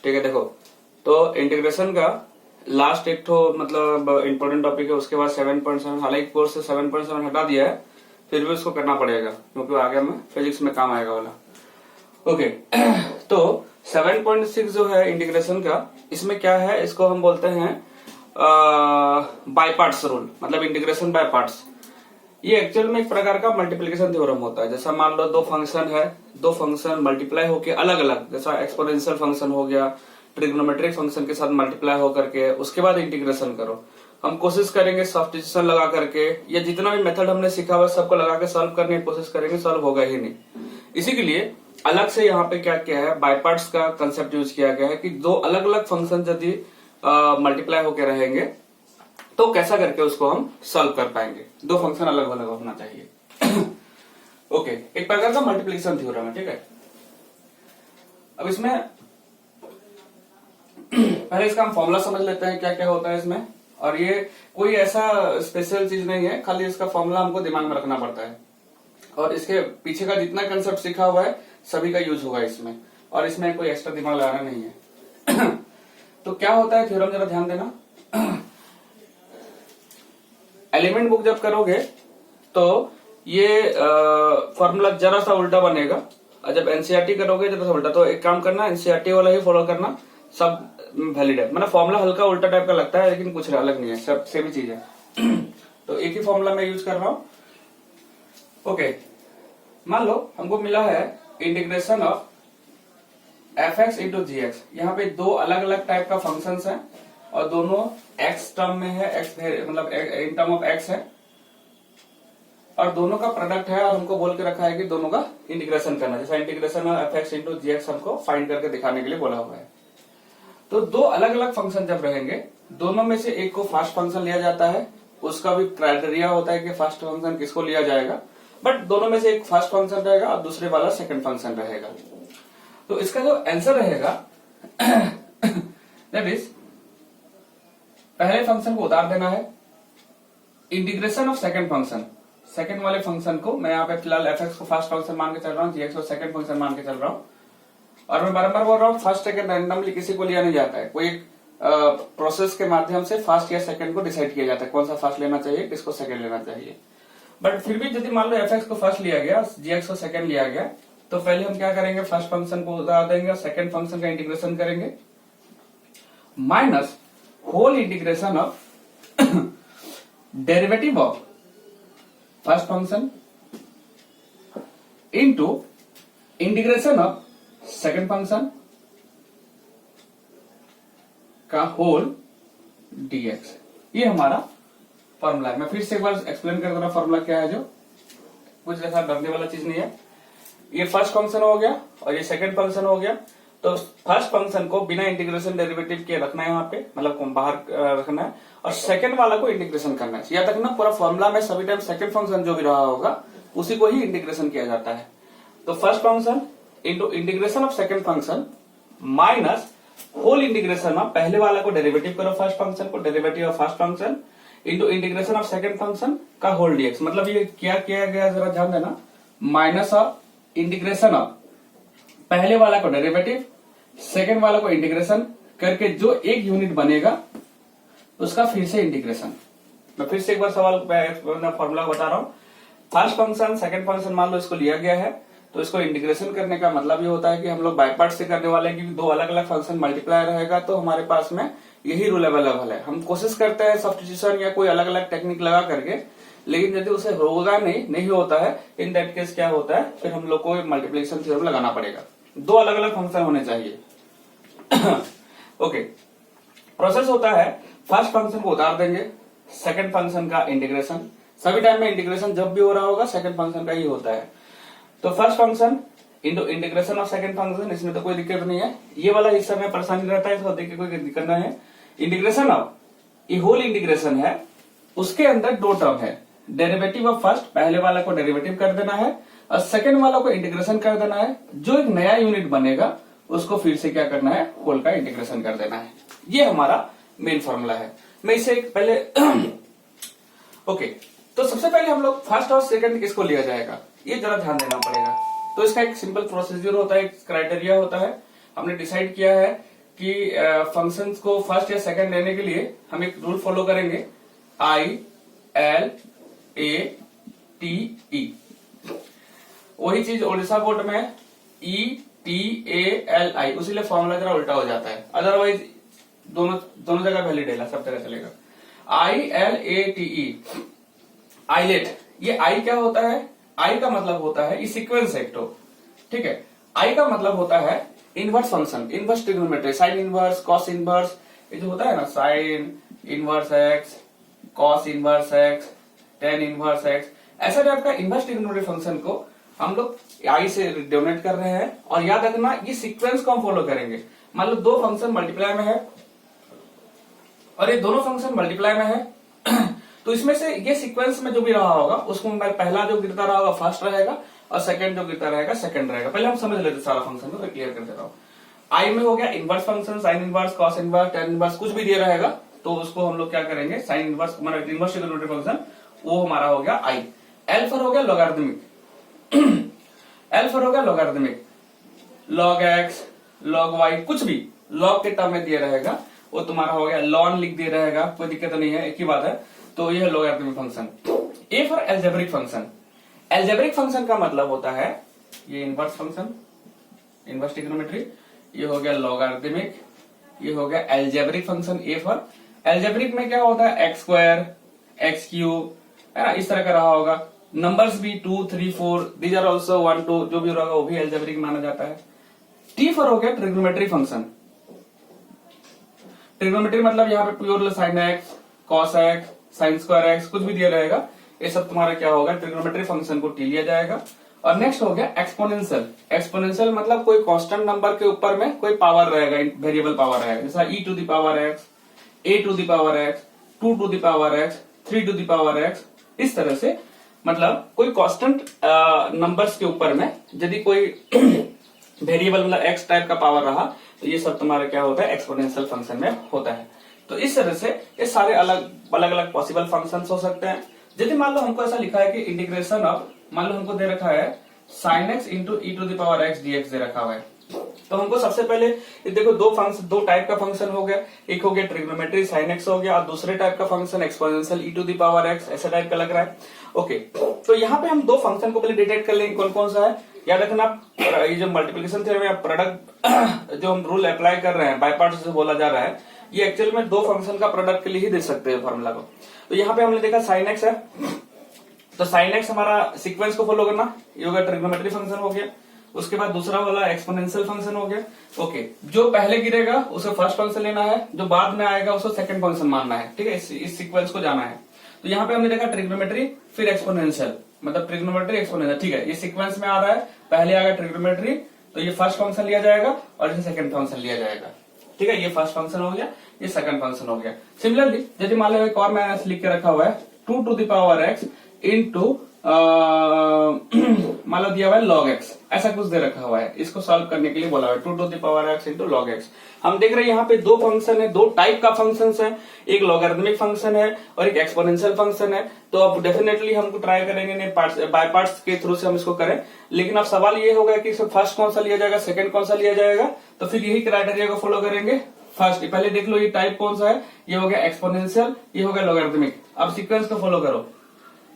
ठीक है। देखो तो इंटीग्रेशन का लास्ट एक तो मतलब इंपॉर्टेंट टॉपिक है, उसके बाद 7.7, हालांकि कोर्स से 7.7 हटा दिया है, फिर भी उसको करना पड़ेगा क्योंकि आगे में फिजिक्स में काम आएगा वाला। ओके तो 7.6 जो है इंटीग्रेशन का, इसमें क्या है, इसको हम बोलते हैं बाय पार्ट्स रूल, मतलब इंटीग्रेशन बाय पार्ट्स। ये एक्चुअल में एक प्रकार का मल्टीप्लिकेशन थ्योरम होता है। जैसा मान लो दो फंक्शन है, दो फंक्शन मल्टीप्लाई होके अलग अलग, जैसा एक्सपोनेंशियल फंक्शन हो गया, ट्रिग्नोमेट्रिक फंक्शन के साथ मल्टीप्लाई होकर के उसके बाद इंटीग्रेशन करो। हम कोशिश करेंगे सब्स्टिट्यूशन लगा करके, या जितना भी मेथड हमने सीखा हुआ सबको लगा के सॉल्व करने की कोशिश करेंगे, सॉल्व होगा ही नहीं। इसी के लिए अलग से यहाँ पे क्या किया है, बाय पार्ट्स का कंसेप्ट यूज किया गया है कि दो अलग अलग फंक्शन यदि मल्टीप्लाई होकर रहेंगे तो कैसा करके उसको हम सॉल्व कर पाएंगे। दो फंक्शन अलग अलग होना चाहिए। ओके, एक प्रकार का मल्टीप्लिकेशन थ्योरम है, ठीक है। अब इसमें पहले इसका हम फॉर्मूला समझ लेते हैं क्या क्या होता है इसमें। और ये कोई ऐसा स्पेशल चीज नहीं है, खाली इसका फॉर्मूला हमको दिमाग में रखना पड़ता है, और इसके पीछे का जितना कंसेप्ट सीखा हुआ है सभी का यूज होगा इसमें, और इसमें कोई एक्स्ट्रा दिमाग लगाना नहीं है। तो क्या होता है थ्योरम, जरा ध्यान देना। एलिमेंट बुक जब करोगे तो ये फॉर्मूला जरा सा उल्टा बनेगा, और जब एनसीईआरटी करोगे जरा सा उल्टा। तो एक काम करना, एनसीईआरटी वाला ही फॉलो करना, सब वैलिड है। मतलब फॉर्मूला हल्का उल्टा टाइप का लगता है लेकिन कुछ अलग नहीं है, सब सेम ही चीज है। तो एक ही फॉर्मूला मैं यूज कर रहा हूं। ओके, मान लो हमको मिला है integration of fx into g x. यहाँ पे दो अलग अलग टाइप का फंक्शंस हैं और दोनों x टर्म में है, x मतलब इन टर्म ऑफ x है, और दोनों का प्रोडक्ट है, और हमको बोल के रखा है कि दोनों का इंटीग्रेशन करना। जैसा integration of fx into g x हमको फाइंड करके दिखाने के लिए बोला हुआ है। तो दो अलग अलग फंक्शन जब रहेंगे, दोनों में से एक को फर्स्ट फंक्शन लिया जाता है, उसका भी क्राइटेरिया होता है कि फर्स्ट फंक्शन किसको लिया जाएगा, बट दोनों में से एक फर्स्ट फंक्शन रहेगा और दूसरे वाला सेकंड फंक्शन रहेगा। तो इसका जो आंसर रहेगा दैट इज, पहले फंक्शन को उतार देना है, integration of second function, second वाले फंक्शन को मैं यहाँ पे फिलहाल एफ को फर्स्ट फंक्शन मान के चल रहा हूँ, जी को सेकंड फंक्शन मान के चल रहा हूँ। और मैं बारम्बार बोल रहा हूँ, फर्स्ट सेकंड रैंडमली किसी को लिया नहीं जाता है, कोई प्रोसेस के माध्यम से फर्स्ट या सेकंड को डिसाइड किया जाता है, कौन सा फर्स्ट लेना चाहिए, किसको सेकंड लेना चाहिए। बट फिर भी यदि मान लो एफ को फर्स्ट लिया गया, जी को सेकंड लिया गया, तो पहले हम क्या करेंगे, फर्स्ट फंक्शन को उतार देंगे और सेकंड फंक्शन का इंटीग्रेशन करेंगे, minus whole integration of derivative of first function into integration of second function का होल डीएक्स। ये हमारा फॉर्मूला है। मैं फिर से एक बार एक्सप्लेन कर दे रहा, फॉर्मूला क्या है, जो कुछ ऐसा डरने वाला चीज नहीं है। ये फर्स्ट फंक्शन हो गया और ये सेकंड फंक्शन हो गया। तो फर्स्ट फंक्शन को बिना इंटीग्रेशन डेरिवेटिव के रखना है यहाँ पे, मतलब बाहर रखना है, और सेकंड वाला को इंटीग्रेशन करना है। याद रखना, पूरा फॉर्मूला में सभी टाइम सेकंड फंक्शन जो भी रहा होगा उसी को ही इंटीग्रेशन किया जाता है। तो first function into integration of second function minus whole integration of, पहले वाला को डेरिवेटिव करो फर्स्ट फंक्शन को, derivative of first function into integration of second function का होल डीएक्स। मतलब ये क्या किया गया, जरा ध्यान देना, माइनस ऑफ इंटीग्रेशन ऑफ पहले वाला को डेरिवेटिव, सेकंड वाला को इंटीग्रेशन करके जो एक यूनिट बनेगा उसका फिर से इंटीग्रेशन। मैं फिर से एक बार सवाल फॉर्मूला बता रहा हूं। फर्स्ट फंक्शन सेकंड फंक्शन मान लो इसको लिया गया है, तो इसको इंटीग्रेशन करने का मतलब ये होता है कि हम लोग बाय पार्ट से करने वाले हैं, क्योंकि दो अलग अलग फंक्शन मल्टीप्लाई रहेगा तो हमारे पास में यही रूल अवेलेबल है। हम कोशिश करते हैं सब्स्टिट्यूशन या कोई अलग अलग टेक्निक लगा करके, लेकिन यदि उसे होगा नहीं होता है, इन दैट केस क्या होता है, फिर हम लोग को मल्टीप्लिकेशन थ्योरम लगाना पड़ेगा। दो अलग अलग फंक्शन होने चाहिए। ओके, प्रोसेस होता है, फर्स्ट फंक्शन को उतार देंगे, सेकंड फंक्शन का इंटीग्रेशन। सभी टाइम में इंटीग्रेशन जब भी हो रहा होगा सेकंड फंक्शन का ही होता है। तो first function into integration of second function, इसमें तो कोई दिक्कत नहीं है। ये वाला हिस्सा में परेशानी रहता है, इसको देख के कोई दिक्कत नहीं है। इंटीग्रेशन ऑफ, ये होल इंटीग्रेशन है, उसके अंदर दो टर्म है, डेरिवेटिव ऑफ फर्स्ट, पहले वाला को डेरिवेटिव कर देना है और सेकंड वाला को इंटीग्रेशन कर देना है। जो एक नया यूनिट बनेगा उसको फिर से क्या करना है, होल का इंटीग्रेशन कर देना है। ये हमारा मेन फॉर्मूला है। मैं इसे पहले ओके, तो सबसे पहले हम लोग फर्स्ट और सेकंड किसको लिया जाएगा, ये जरा ध्यान देना पड़ेगा। तो इसका एक सिंपल प्रोसीजर होता है, एक क्राइटेरिया होता है। हमने डिसाइड किया है कि फंक्शंस को फर्स्ट या सेकंड लेने के लिए हम एक रूल फॉलो करेंगे, I L A T E. वही चीज उड़ीसा बोर्ड में E T A L I, उसीलिए फॉर्मूला जरा उल्टा हो जाता है, अदरवाइज दोनों जगह वैलिड है, सब जगह चलेगा। I L A T E, eyelet. ये आई क्या होता है? आई का मतलब होता है, ये सीक्वेंस है तो, ठीक है। आई का मतलब होता है inverse function, inverse trigonometry, sine inverse, cos inverse, ये जो होता है ना, sine inverse x, cos inverse x, tan inverse x, ऐसा टाइप का इनवर्स ट्रिग्नोमेट्री फंक्शन को हम लोग आई से डिनोट कर रहे हैं। और याद रखना ये सीक्वेंस को हम फॉलो करेंगे। मान लो दो फंक्शन मल्टीप्लाई में है और ये दोनों फंक्शन मल्टीप्लाई में है तो इसमें से ये सीक्वेंस में जो भी रहा होगा उसको पहला जो गिरता रहा होगा फर्स्ट रहेगा और सेकंड जो गिरता रहेगा सेकंड रहेगा। पहले हम समझ लेते सारा फंक्शन को, तो क्लियर कर देता हूँ। आई में हो गया inverse function, sine inverse, cos inverse, tan inverse, कुछ भी दिया रहेगा तो उसको हम लोग क्या करेंगे, साइन इनवर्स, हमारा इनवर्स ट्रिग्नोमेट्री फंक्शन वो हमारा हो गया आई। एल फॉर हो गया लॉगरिथमिक एल फॉर हो गया logarithmic, log x, log y, कुछ भी लॉग के टर्म में दिया रहेगा वो तुम्हारा हो गया। लॉन लिख दिया रहेगा, कोई दिक्कत नहीं है, एक ही बात है। तो ये है logarithmic function. A for algebraic function, algebraic function का मतलब होता है ये इनवर्स फंक्शन, इनवर्स ट्रिग्नोमेट्री, ये हो गया लॉगरिथमिक, ये हो गया algebraic function. A for algebraic में क्या होता है, एक्स स्क्वायर, एक्स क्यूब, है ना, इस तरह का रहा होगा। नंबर्स भी 2 3 4 दीज आर ऑल्सो 1 2, जो भी होगा वो भी एल्जेब्रिक माना जाता है। टी फॉर हो गया ट्रिग्नोमेट्री फंक्शन। ट्रिग्नोमेट्री मतलब यहाँ पे pure sine x, cos x, sine square x, कुछ भी दिया रहेगा, ये सब तुम्हारा क्या होगा, ट्रिग्नोमेट्री फंक्शन को टी लिया जाएगा। और नेक्स्ट हो गया एक्सपोनेंशियल। एक्सपोनेंशियल मतलब कोई कांस्टेंट नंबर के ऊपर में कोई पावर रहेगा, वेरिएबल पावर रहेगा, जैसा e to the power x, a to the power x, 2 to the power x, 3 to the power x, इस तरह से मतलब कोई कांस्टेंट नंबर्स के ऊपर में यदि कोई वेरिएबल मतलब एक्स टाइप का पावर रहा तो ये सब तुम्हारा क्या होता है, एक्सपोनेंशियल फंक्शन में होता है। तो इस तरह से ये सारे अलग अलग पॉसिबल फंक्शंस हो सकते हैं। यदि मान लो हमको ऐसा लिखा है कि इंटीग्रेशन ऑफ, मान लो हमको दे रखा है sine x into e to the power x dx दे रखा हुआ है, तो हमको सबसे पहले ये देखो दो टाइप का फंक्शन हो गया, एक हो गया ट्रिग्नोमेट्री साइन एक्स हो गया और दूसरे टाइप का function exponential e to the power x, ऐसा टाइप का लग रहा है। ओके, तो यहाँ पे हम दो फंक्शन को पहले डिटेक्ट कर लेंगे कौन कौन सा है। याद रखना ये जो मल्टीप्लिकेशन थ्योरम में प्रोडक्ट जो हम रूल अप्लाई कर रहे हैं, बाय पार्ट्स जो बोला जा रहा है, ये एक्चुअल में दो फंक्शन का प्रोडक्ट के लिए ही दे सकते हैं फॉर्मूला को। तो यहाँ पे हमने देखा साइन एक्स है, तो साइन एक्स हमारा सीक्वेंस को फॉलो करना, ये हो गया ट्रिग्नोमेट्री फंक्शन हो गया। उसके बाद दूसरा वाला एक्सपोनेंशियल फंक्शन हो गया। ओके, जो पहले गिरेगा उसे फर्स्ट फंक्शन लेना है, जो बाद में आएगा उसको सेकंड फंक्शन मानना है, ठीक है, इस सीक्वेंस को जाना है। तो यहाँ पे हमने देखा ट्रिग्नोमेट्री फिर एक्सपोनेंशियल, मतलब ट्रिग्नोमेट्री एक्सपोनेंशियल, ठीक है, ये सीक्वेंस में आ रहा है, पहले आएगा ट्रिग्नोमेट्री तो ये फर्स्ट फंक्शन लिया जाएगा और इसे सेकंड फंक्शन लिया जाएगा, ठीक है, ये फर्स्ट फंक्शन हो गया, ये सेकंड फंक्शन हो गया। सिमिलरली यदि मान लो एक और मैंने लिख के रखा हुआ है 2 to the power x into मान लो दिया हुआ है लॉग एक्स, ऐसा कुछ दे रखा हुआ है, इसको सॉल्व करने के लिए बोला हुआ है 2 to the power x into log x. हम देख रहे हैं यहाँ पे दो फंक्शन है, दो टाइप का फंक्शन है, एक लॉगरिथमिक फंक्शन है और एक एक्सपोनेंशियल फंक्शन है। तो अब डेफिनेटली हमको ट्राई करेंगे बाय पार्ट्स के थ्रू से हम इसको करें, लेकिन अब सवाल ये होगा कि फर्स्ट कौन सा लिया जाएगा, सेकंड कौन सा लिया जाएगा, तो फिर यही क्राइटेरिया को फॉलो करेंगे। फर्स्ट पहले देख लो ये टाइप कौन सा है, ये हो गया एक्सपोनेंशियल, ये हो गया लॉगरिथमिक। अब सीक्वेंस को फॉलो करो,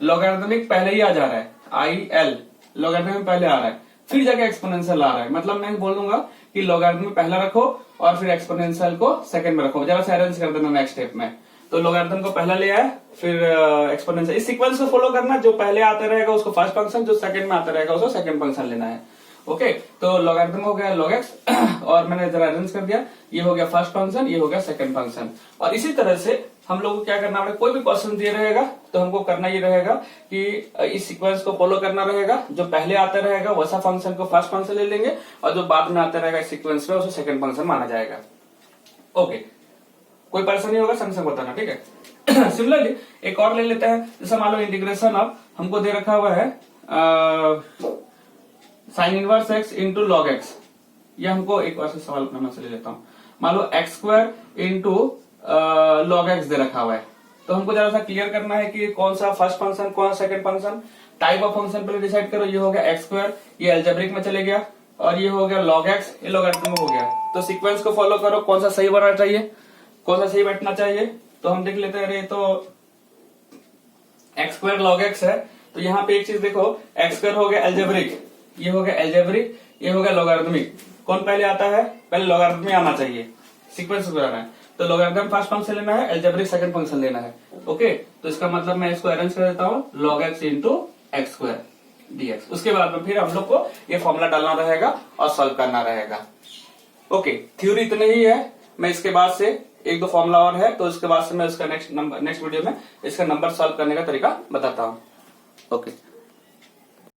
लॉगरिथमिक पहले ही आ जा रहा है, आई एल लॉगरिथमिक पहले आ रहा है, फिर जाके एक्सपोनेंशियल आ रहा है, मतलब मैं बोलूंगा कि लॉगरिथमिक पहला रखो और फिर एक्सपोनेंशियल को सेकंड में रखो, जरा से अरेंज कर देना नेक्स्ट स्टेप में। तो लॉगरिथम को पहला ले आए फिर एक्सपोनेंशियल, इस सीक्वेंस को फॉलो करना, जो पहले आता रहेगा उसको फर्स्ट फंक्शन, जो सेकंड में आता रहेगा उसको सेकंड फंक्शन लेना है। ओके, तो लॉगरिथम हो गया log x और मैंने जरा अरेंज कर दिया, ये हो गया फर्स्ट फंक्शन, ये हो गया सेकंड फंक्शन। और इसी तरह से हम लोग को क्या करना है, कोई भी क्वेश्चन दिया रहेगा तो हमको करना ये रहेगा कि इस सीक्वेंस को फॉलो करना रहेगा, जो पहले आता रहेगा वैसा फंक्शन को फर्स्ट फंक्शन ले लेंगे और जो बाद में आता रहेगा इस सीक्वेंस में उसे सेकंड फंक्शन माना जाएगा। ओके, कोई परेशानी होगा संग संग बताना, ठीक है। सिमिलरली एक और ले लेते हैं, जैसे मान लो इंटीग्रेशन ऑफ हमको दे रखा हुआ है sine inverse x into log x, ये हमको एक बार से सवाल अपने मन से ले लेता हूं। मान लो x square into log x दे रखा हुआ है, तो हमको जरा सा क्लियर करना है कि कौन सा फर्स्ट फंक्शन कौन सा second function. Type of function पहले डिसाइड करो, ये हो गया एक्स स्क्वायर, ये अलजेब्रिक में चले गया और ये हो गया log x, ये लॉगरिथम हो गया। तो सीक्वेंस को फॉलो करो, कौन सा सही बनना चाहिए, कौन सा सही बैठना चाहिए। तो हम देख लेते हैं, अरे तो x स्क्वायर log x है, तो यहाँ पे एक चीज देखो, x स्क्वायर हो गया एल्जेब्रिक, ये हो गया एल्जेब्रिक, ये हो गया लॉगरिथमिक। कौन पहले आता है, पहले लॉगरिथमिक आना चाहिए, सीक्वेंस बनाना है। तो लॉगरिथम फर्स्ट फंक्शन लेना है, एल्जेब्रिक सेकंड फंक्शन लेना है। ओके, तो इसका मतलब मैं इसको अरेंज कर देता हूँ, log x into x square dx। उसके बाद में फिर हम लोग को ये फॉर्मूला डालना रहेगा और सॉल्व करना रहेगा। ओके, थ्योरी इतने ही है। मैं इसके बाद से एक दो फॉर्मूला और है, तो इसके बाद से मैं इसका नेक्स्ट वीडियो में इसका नंबर सॉल्व करने का तरीका बताता हूँ। ओके।